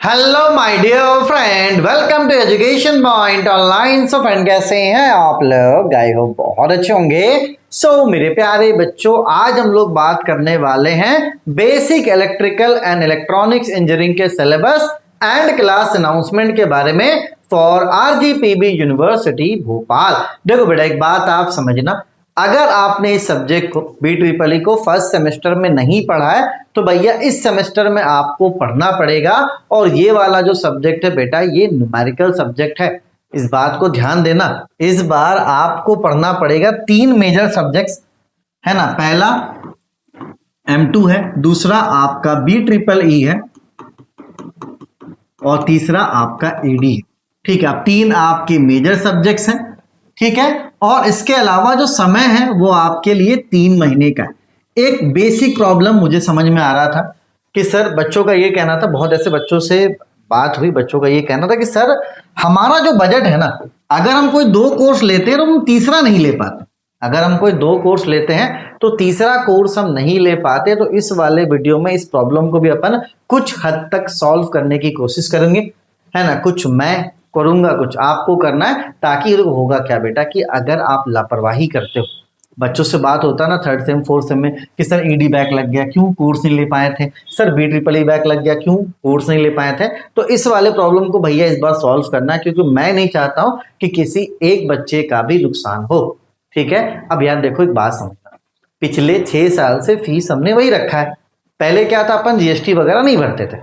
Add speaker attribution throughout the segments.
Speaker 1: Hello my dear friend, welcome to education point online. So friend, कैसे हैं आप लोग? आई होप बहुत अच्छे होंगे। मेरे प्यारे बच्चों, आज हम लोग बात करने वाले हैं basic electrical and electronics engineering के सिलेबस एंड क्लास अनाउंसमेंट के बारे में फॉर आरजीपीवी यूनिवर्सिटी भोपाल। देखो बेटा, एक बात आप समझना, अगर आपने इस सब्जेक्ट को BEEE को फर्स्ट सेमेस्टर में नहीं पढ़ा है तो भैया इस सेमेस्टर में आपको पढ़ना पड़ेगा। और ये वाला जो सब्जेक्ट है बेटा, ये न्यूमेरिकल सब्जेक्ट है, इस बात को ध्यान देना। इस बार आपको पढ़ना पड़ेगा 3 मेजर सब्जेक्ट्स, है ना। पहला M2 है, दूसरा आपका BEEE है और तीसरा आपका AD है। ठीक है, अब 3 आपके मेजर सब्जेक्ट्स हैं। ठीक है, और इसके अलावा जो समय है वो आपके लिए 3 महीने का है। एक बेसिक प्रॉब्लम मुझे समझ में आ रहा था कि सर, बच्चों का ये कहना था, बहुत ऐसे बच्चों से बात हुई, बच्चों का ये कहना था कि सर हमारा जो बजट है ना, अगर हम कोई 2 कोर्स लेते हैं तो हम तीसरा नहीं ले पाते। अगर हम कोई 2 कोर्स लेते हैं तो तीसरा कोर्स हम नहीं ले पाते। तो इस वाले वीडियो में इस प्रॉब्लम को भी अपन कुछ हद तक सॉल्व करने की कोशिश करेंगे, है ना। कुछ मैं करूंगा, कुछ आपको करना है, ताकि होगा क्या बेटा कि अगर आप लापरवाही करते हो, बच्चों से बात होता है ना 3rd सेम 4th सेम में कि सर ED बैक लग गया, क्यों कोर्स नहीं ले पाए थे, सर BEEE बैक लग गया, क्यों कोर्स नहीं ले पाए थे। तो इस वाले प्रॉब्लम को भैया इस बार सॉल्व करना है, क्योंकि मैं नहीं चाहता हूं कि किसी एक बच्चे का भी नुकसान हो। ठीक है, अब यार देखो, एक बात समझना, पिछले 6 साल से फीस हमने वही रखा है। पहले क्या था, अपन GST वगैरह नहीं भरते थे।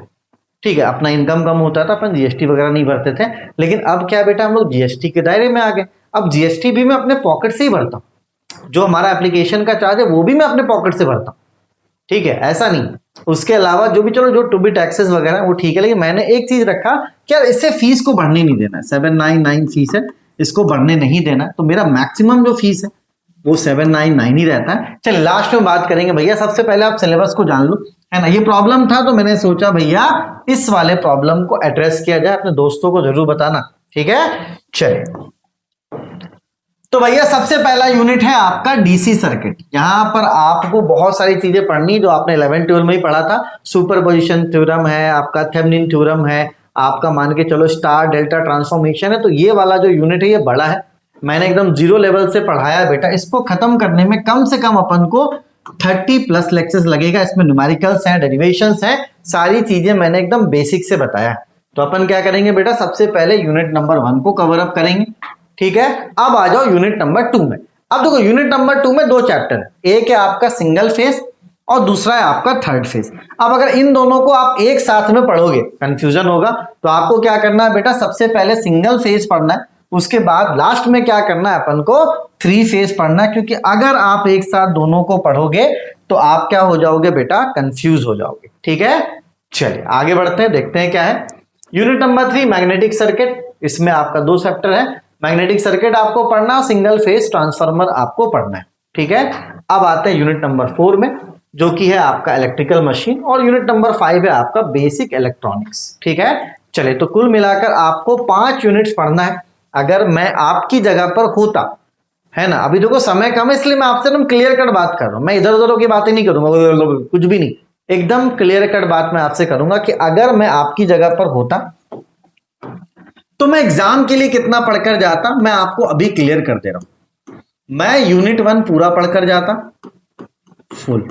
Speaker 1: ठीक है, अपना इनकम कम होता था, अपन GST वगैरह नहीं भरते थे। लेकिन अब क्या बेटा, हम लोग GST के दायरे में आ गए। अब GST भी मैं अपने पॉकेट से ही भरता हूँ, जो हमारा एप्लीकेशन का चार्ज है वो भी मैं अपने पॉकेट से भरता हूँ। ठीक है, ऐसा नहीं, उसके अलावा जो भी, चलो जो टू बी टैक्सेस वगैरह वो ठीक है, लेकिन मैंने एक चीज रखा कि यार इससे फीस को बढ़ने नहीं देना है। 799 फीस है, इसको बढ़ने नहीं देना। तो मेरा मैक्सिमम जो फीस है वो 799 ही रहता है। चलिए लास्ट में बात करेंगे भैया। सबसे पहले आप सिलेबस को जान लो, है ना। ये प्रॉब्लम था तो मैंने सोचा भैया इस वाले प्रॉब्लम को एड्रेस किया जाए, अपने दोस्तों को जरूर बताना। ठीक है, चलिए तो भैया सबसे पहला यूनिट है आपका DC सर्किट। यहां पर आपको बहुत सारी चीजें पढ़नी जो आपने 11-12 में ही पढ़ा था। सुपरपोजिशन थ्योरम है, आपका थेवेनिन थ्योरम है, आपका मान के चलो स्टार डेल्टा ट्रांसफॉर्मेशन है। तो ये वाला जो यूनिट है ये बड़ा है, मैंने एकदम 0 लेवल से पढ़ाया बेटा। इसको खत्म करने में कम से कम अपन को 30+ लेक्चर्स लगेगा। इसमें न्यूमेरिकल्स हैं, डेरिवेशंस हैं, सारी चीजें मैंने एकदम बेसिक से बताया। तो अपन क्या करेंगे बेटा, सबसे पहले यूनिट नंबर 1 को कवर अप करेंगे। ठीक है, अब आ जाओ यूनिट नंबर 2 में। अब देखो, यूनिट नंबर 2 में 2 चैप्टर है, एक है आपका सिंगल फेज और दूसरा है आपका थर्ड फेज। अब अगर इन दोनों को आप एक साथ में पढ़ोगे कंफ्यूजन होगा। तो आपको क्या करना है बेटा, सबसे पहले सिंगल फेज पढ़ना है, उसके बाद लास्ट में क्या करना है, अपन को 3 फेज पढ़ना है। क्योंकि अगर आप एक साथ दोनों को पढ़ोगे तो आप क्या हो जाओगे बेटा, कंफ्यूज हो जाओगे। ठीक है, चलिए आगे बढ़ते हैं, देखते हैं क्या है। Unit number 3 magnetic circuit. इसमें आपका 2 चैप्टर है, मैग्नेटिक सर्किट आपको पढ़ना, सिंगल फेज ट्रांसफार्मर आपको पढ़ना है। ठीक है, अब आते हैं यूनिट नंबर 4 में, जो कि है आपका इलेक्ट्रिकल मशीन, और यूनिट नंबर 5 है आपका बेसिक इलेक्ट्रॉनिक्स। ठीक है, चलिए तो कुल मिलाकर आपको 5 यूनिट्स पढ़ना है। अगर मैं आपकी जगह पर होता, है ना, अभी देखो समय कम है इसलिए मैं आपसे एकदम क्लियर कट बात कर रहा हूं, मैं इधर उधर की बातें नहीं करूंगा, कुछ भी नहीं, एकदम क्लियर कट बात मैं आपसे करूंगा कि अगर मैं आपकी जगह पर होता तो मैं एग्जाम के लिए कितना पढ़कर जाता, मैं आपको अभी क्लियर कर दे रहा हूं। मैं यूनिट 1 पूरा पढ़कर जाता फुल।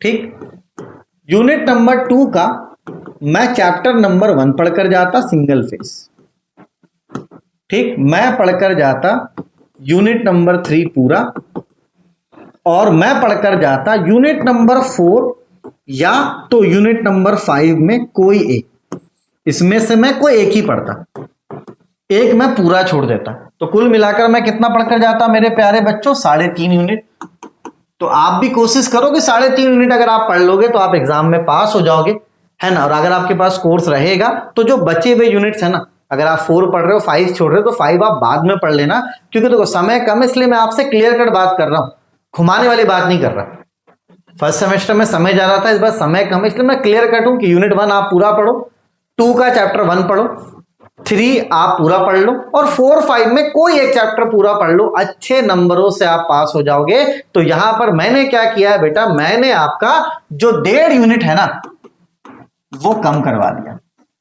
Speaker 1: ठीक, यूनिट नंबर 2 का मैं चैप्टर नंबर 1 पढ़कर जाता सिंगल फेज। ठीक, मैं पढ़कर जाता यूनिट नंबर 3 पूरा, और मैं पढ़कर जाता यूनिट नंबर 4 या तो यूनिट नंबर 5 में कोई एक, इसमें से मैं कोई एक ही पढ़ता, एक मैं पूरा छोड़ देता। तो कुल मिलाकर मैं कितना पढ़कर जाता मेरे प्यारे बच्चों, 3.5 यूनिट। तो आप भी कोशिश करो कि 3.5 यूनिट अगर आप पढ़ लोगे तो आप एग्जाम में पास हो जाओगे, है ना। और अगर आपके पास कोर्स रहेगा तो जो बचे हुए यूनिट्स है ना, अगर आप 4 पढ़ रहे हो, 5 छोड़ रहे हो, तो 5 आप बाद में पढ़ लेना। क्योंकि देखो समय कम है इसलिए मैं आपसे क्लियर कट बात कर रहा हूं, घुमाने वाली बात नहीं कर रहा। फर्स्ट सेमेस्टर में समय जा रहा था, इस बार समय कम है इसलिए मैं क्लियर कट हूं कि यूनिट 1 आप पूरा पढ़ो, 2 का चैप्टर 1 पढ़ो, 3 आप पूरा पढ़ लो, और 4, 5 में कोई एक चैप्टर पूरा पढ़ लो। अच्छे नंबरों से आप पास हो जाओगे। तो यहां पर मैंने क्या किया है बेटा, मैंने आपका जो 1.5 यूनिट है ना वो कम करवा दिया।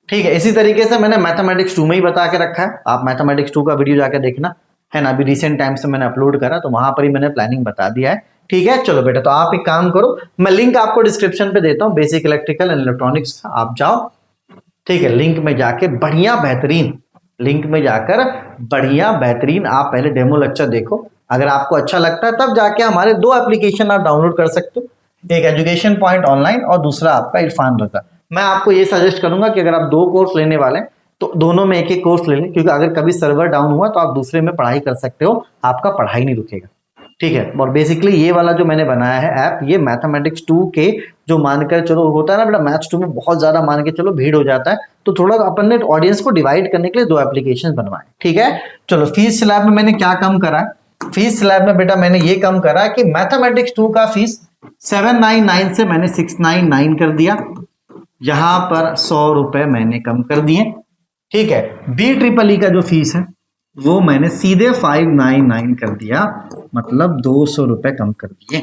Speaker 1: ठीक है, इसी तरीके से मैंने मैथमेटिक्स 2 में ही बता के रखा है, आप मैथमेटिक्स 2 का वीडियो जाकर देखना है ना, अभी रिसेंट टाइम से मैंने अपलोड करा तो वहां पर ही मैंने प्लानिंग बता दिया है। ठीक है, चलो बेटा, तो आप एक काम करो, मैं लिंक आपको डिस्क्रिप्शन पे देता हूँ, बेसिक इलेक्ट्रिकल एंड इलेक्ट्रॉनिक्स का, आप जाओ। ठीक है, लिंक में जाके बढ़िया बेहतरीन, लिंक में जाकर बढ़िया बेहतरीन आप पहले डेमो लेक्चर देखो, अगर आपको अच्छा लगता है तब जाके हमारे 2 एप्लीकेशन आप डाउनलोड कर सकते हो, एक एजुकेशन पॉइंट ऑनलाइन और दूसरा आपका इरफान रजा। मैं आपको ये सजेस्ट करूंगा कि अगर आप 2 कोर्स लेने वाले हैं तो दोनों में एक एक कोर्स ले लें, क्योंकि अगर कभी सर्वर डाउन हुआ तो आप दूसरे में पढ़ाई कर सकते हो, आपका पढ़ाई नहीं रुकेगा। ठीक है, और बेसिकली ये वाला जो मैंने बनाया है ऐप, ये मैथमेटिक्स 2 के जो मानकर चलो होता है ना बेटा, मैथ्स 2 में बहुत ज्यादा मान के चलो भीड़ हो जाता है, तो थोड़ा अपन ने ऑडियंस को डिवाइड करने के लिए 2 एप्लीकेशन बनवाए। ठीक है, चलो फीस स्लैब में मैंने क्या कम करा है, फीस स्लैब में बेटा मैंने ये कम करा कि मैथमेटिक्स 2 का फीस 799 से मैंने 699 कर दिया, यहां पर 100 रुपए मैंने कम कर दिए। ठीक है, BEEE का जो फीस है वो मैंने सीधे 599 कर दिया, मतलब 200 रुपए कम कर दिए।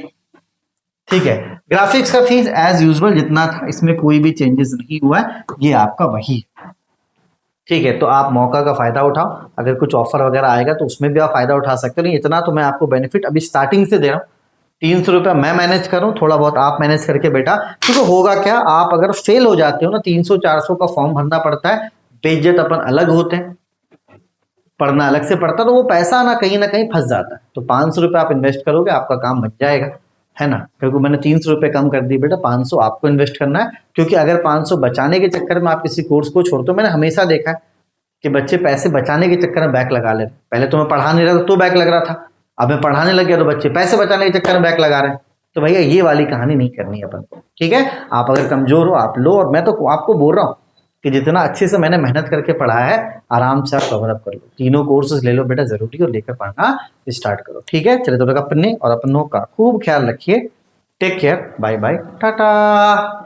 Speaker 1: ठीक है, ग्राफिक्स का फीस एज यूजुअल जितना था, इसमें कोई भी चेंजेस नहीं हुआ है, ये आपका वही है। ठीक है, तो आप मौका का फायदा उठाओ, अगर कुछ ऑफर वगैरह आएगा तो उसमें भी आप फायदा उठा सकते हो। नहीं, इतना तो मैं आपको बेनिफिट अभी स्टार्टिंग से दे रहा हूँ, 300 रुपया मैं मैनेज करूँ, थोड़ा बहुत आप मैनेज करके बेटा, क्योंकि होगा क्या, आप अगर फेल हो जाते हो ना, 300-400 का फॉर्म भरना पड़ता है, बेइज्जत अपन अलग होते हैं, पढ़ना अलग से पड़ता, तो वो पैसा ना कहीं फंस जाता है। तो 500 रुपये आप इन्वेस्ट करोगे, आपका काम बन जाएगा, है ना, क्योंकि मैंने 300 रुपये कम कर दी बेटा, 500 आपको इन्वेस्ट करना है, क्योंकि अगर 500 बचाने के चक्कर में आप किसी कोर्स को छोड़ते हो, मैंने हमेशा देखा है कि बच्चे पैसे बचाने के चक्कर में बैक लगा ले रहे। पहले तो मैं पढ़ा नहीं रहा था तो बैक लग रहा था, अब मैं पढ़ाने लग गया तो बच्चे पैसे बचाने के चक्कर में बैक लगा रहे हैं। तो भैया ये वाली कहानी नहीं करनी है अपन को। ठीक है, आप अगर कमजोर हो आप लो, और मैं तो आपको बोल रहा हूँ कि जितना अच्छे से मैंने मेहनत करके पढ़ा है, आराम से आप कवर अप कर लो, तीनों कोर्सेज ले लो बेटा जरूरी, और लेकर पढ़ना स्टार्ट करो। ठीक है, चलिए, तो अपने और अपनों का खूब ख्याल रखिए, take care, bye bye, Tata.